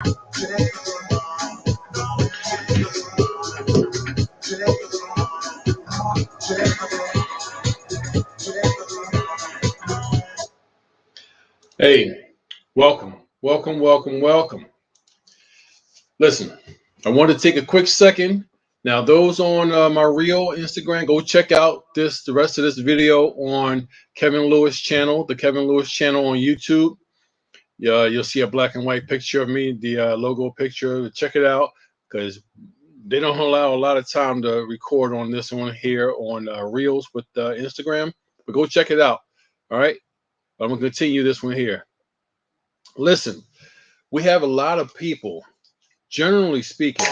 Hey, welcome. Listen, I want to take a quick second. Now, those on my real Instagram, go check out the rest of this video on Kevin Lewis channel, the Kevin Lewis channel on YouTube. Yeah, you'll see a black and white picture of me, the logo picture. Check it out because they don't allow a lot of time to record on this one here on Reels with Instagram. But go check it out. All right, I'm gonna continue this one here. Listen, we have a lot of people, generally speaking,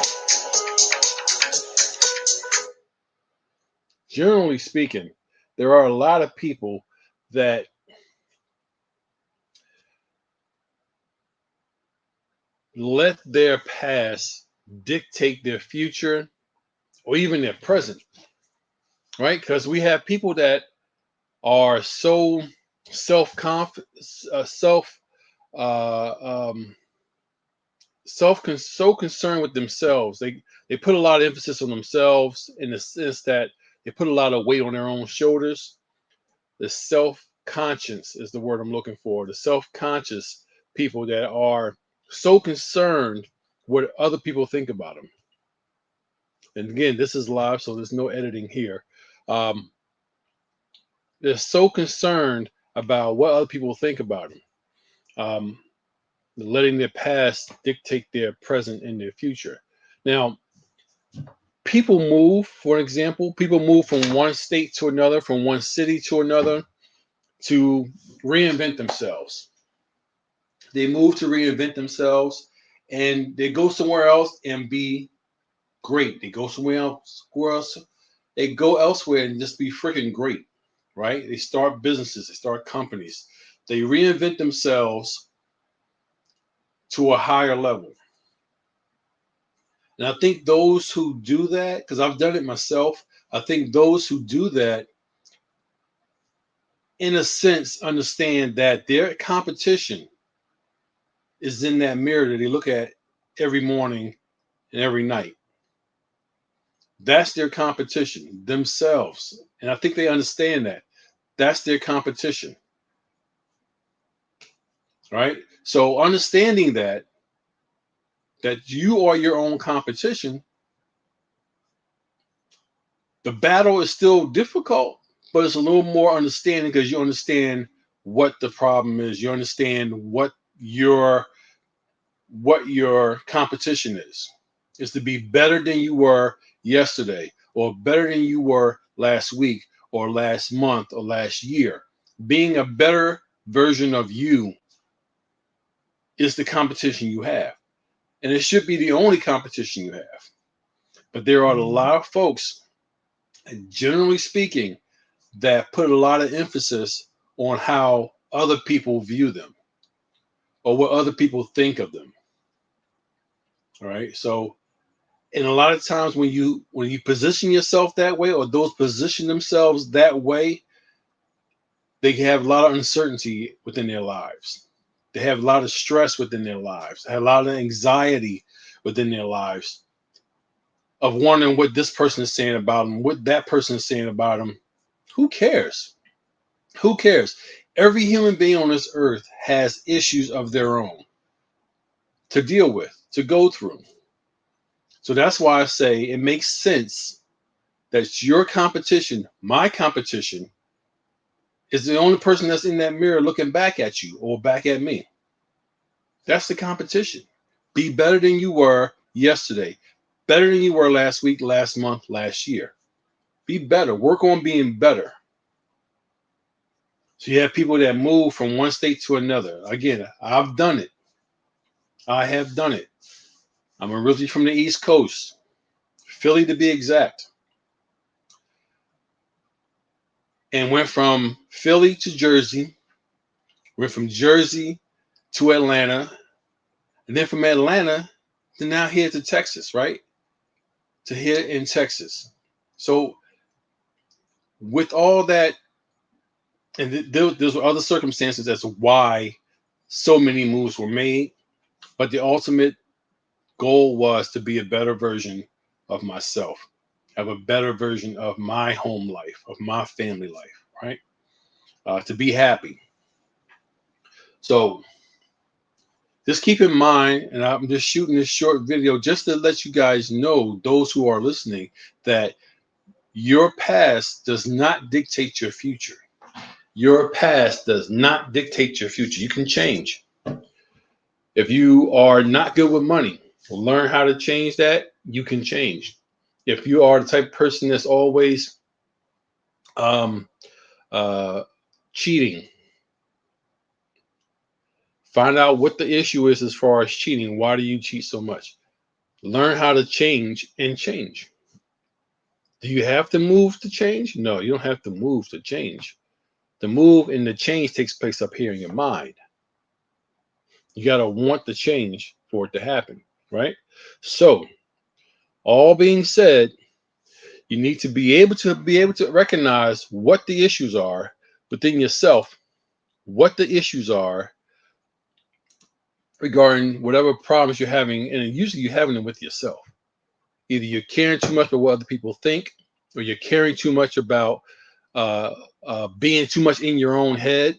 generally speaking, there are a lot of people that let their past dictate their future or even their present, right? Because we have people that are so self uh, um, so concerned with themselves. They put a lot of emphasis on themselves in the sense that they put a lot of weight on their own shoulders. The self conscious is the word I'm looking for. The self conscious people that are so concerned what other people think about them. And again, this is live, so there's no editing here. Um, they're so concerned about what other people think about them, um, letting their past dictate their present and their future. Now, people move, for example, people move from one state to another, from one city to another to reinvent themselves. They move to reinvent themselves and they go somewhere else and be great. They go somewhere else, they go elsewhere and just be freaking great, right? They start businesses, they start companies, they reinvent themselves to a higher level. And I think those who do that, because I've done it myself, I think those who do that, in a sense, understand that their competition is in that mirror that they look at every morning and every night. That's their competition, themselves. And I think they understand that. That's their competition, right? So understanding that you are your own competition, the battle is still difficult, but it's a little more understanding because you understand what the problem is. You understand what your competition is. Is to be better than you were yesterday, or better than you were last week, or last month, or last year. Being a better version of you is the competition you have. And it should be the only competition you have. But there are a lot of folks, generally speaking, that put a lot of emphasis on how other people view them or what other people think of them. All right. So, and a lot of times when you position yourself that way, or those position themselves that way, they have a lot of uncertainty within their lives. They have a lot of stress within their lives. They have a lot of anxiety within their lives of wondering what this person is saying about them, what that person is saying about them. Who cares? Who cares? Every human being on this earth has issues of their own to deal with, to go through. So that's why I say it makes sense that your competition, my competition, is the only person that's in that mirror looking back at you or back at me. That's the competition. Be better than you were yesterday, better than you were last week, last month, last year. Be better. Work on being better. So you have people that move from one state to another. Again, I've done it. I have done it. I'm originally from the East Coast, Philly to be exact, and went from Philly to Jersey, went from Jersey to Atlanta, and then from Atlanta to now here to Texas, right? To here in Texas. So with all that, and there were other circumstances as to why so many moves were made. But the ultimate goal was to be a better version of myself, have a better version of my home life, of my family life, right? To be happy. So just keep in mind, and I'm just shooting this short video just to let you guys know, those who are listening, that your past does not dictate your future. Your past does not dictate your future. You can change. If you are not good with money, learn how to change that. You can change. If you are the type of person that's always um, uh, cheating, find out what the issue is as far as cheating. Why do you cheat so much? Learn how to change and change. Do you have to move to change? No, you don't have to move to change. The move and the change takes place up here in your mind. You got to want the change for it to happen, right? So, all being said, you need to be able to recognize what the issues are within yourself, what the issues are regarding whatever problems you're having, and usually you're having them with yourself. Either you're caring too much about what other people think, or you're caring too much about uh, being too much in your own head,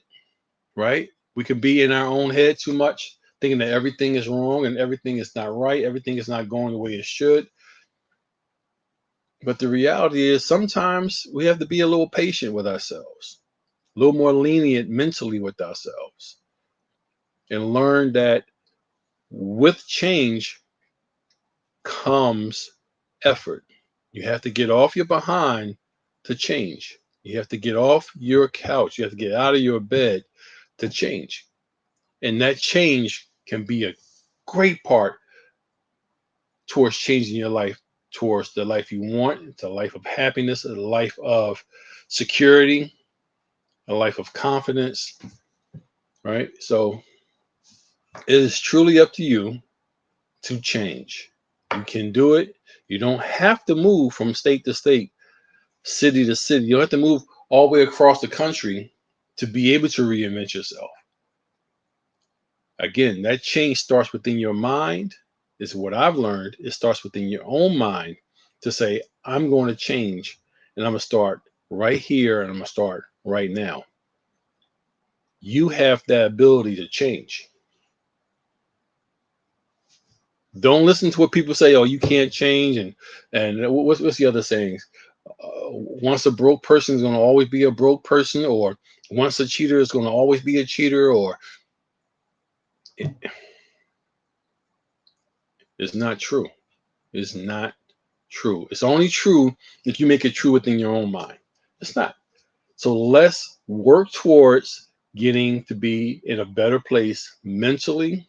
right? We can be in our own head too much, thinking that everything is wrong and everything is not right, everything is not going the way it should. But the reality is sometimes we have to be a little patient with ourselves, a little more lenient mentally with ourselves, and learn that with change comes effort. You have to get off your behind to change. You have to get off your couch. You have to get out of your bed to change. And that change can be a great part towards changing your life, towards the life you want. It's a life of happiness, a life of security, a life of confidence, right? So it is truly up to you to change. You can do it. You don't have to move from state to state, city to city. You don't have to move all the way across the country to be able to reinvent yourself. Again, that change starts within your mind, is what I've learned. It starts within your own mind to say, I'm going to change and I'm going to start right here and I'm going to start right now. You have that ability to change. Don't listen to what people say. Oh, you can't change, and what's the other sayings? Once a broke person is going to always be a broke person, or once a cheater is going to always be a cheater, or it's not true. It's not true. It's only true if you make it true within your own mind. It's not. So let's work towards getting to be in a better place mentally.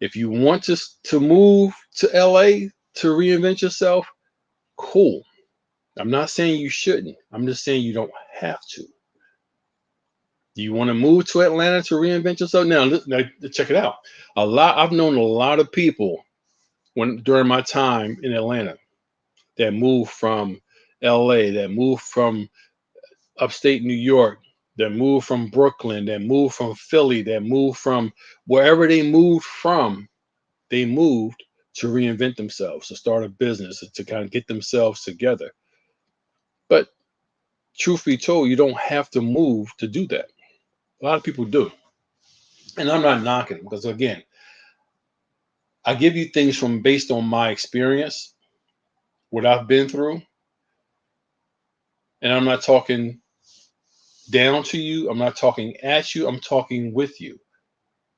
If you want to move to LA to reinvent yourself, cool. I'm not saying you shouldn't. I'm just saying you don't have to. Do you want to move to Atlanta to reinvent yourself? Now, check it out. I've known a lot of people during my time in Atlanta that moved from LA, that moved from upstate New York, that moved from Brooklyn, that moved from Philly, that moved from wherever they moved from, they moved to reinvent themselves, to start a business, to kind of get themselves together. But truth be told, you don't have to move to do that. A lot of people do. And I'm not knocking them because, again, I give you things from based on my experience, what I've been through. And I'm not talking down to you. I'm not talking at you. I'm talking with you.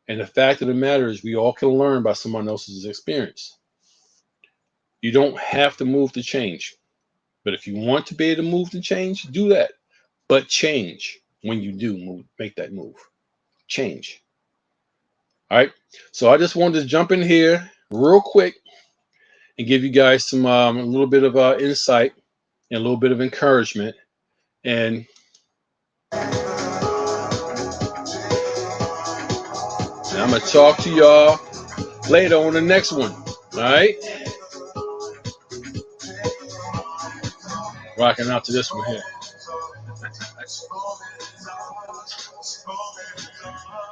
And the fact of the matter is, we all can learn by someone else's experience. You don't have to move to change. But if you want to be able to move to change, do that. But change when you do move, make that move. Change. All right. So I just wanted to jump in here real quick and give you guys some a little bit of insight and a little bit of encouragement. And I'm going to talk to y'all later on the next one. All right. Rocking out to this one here.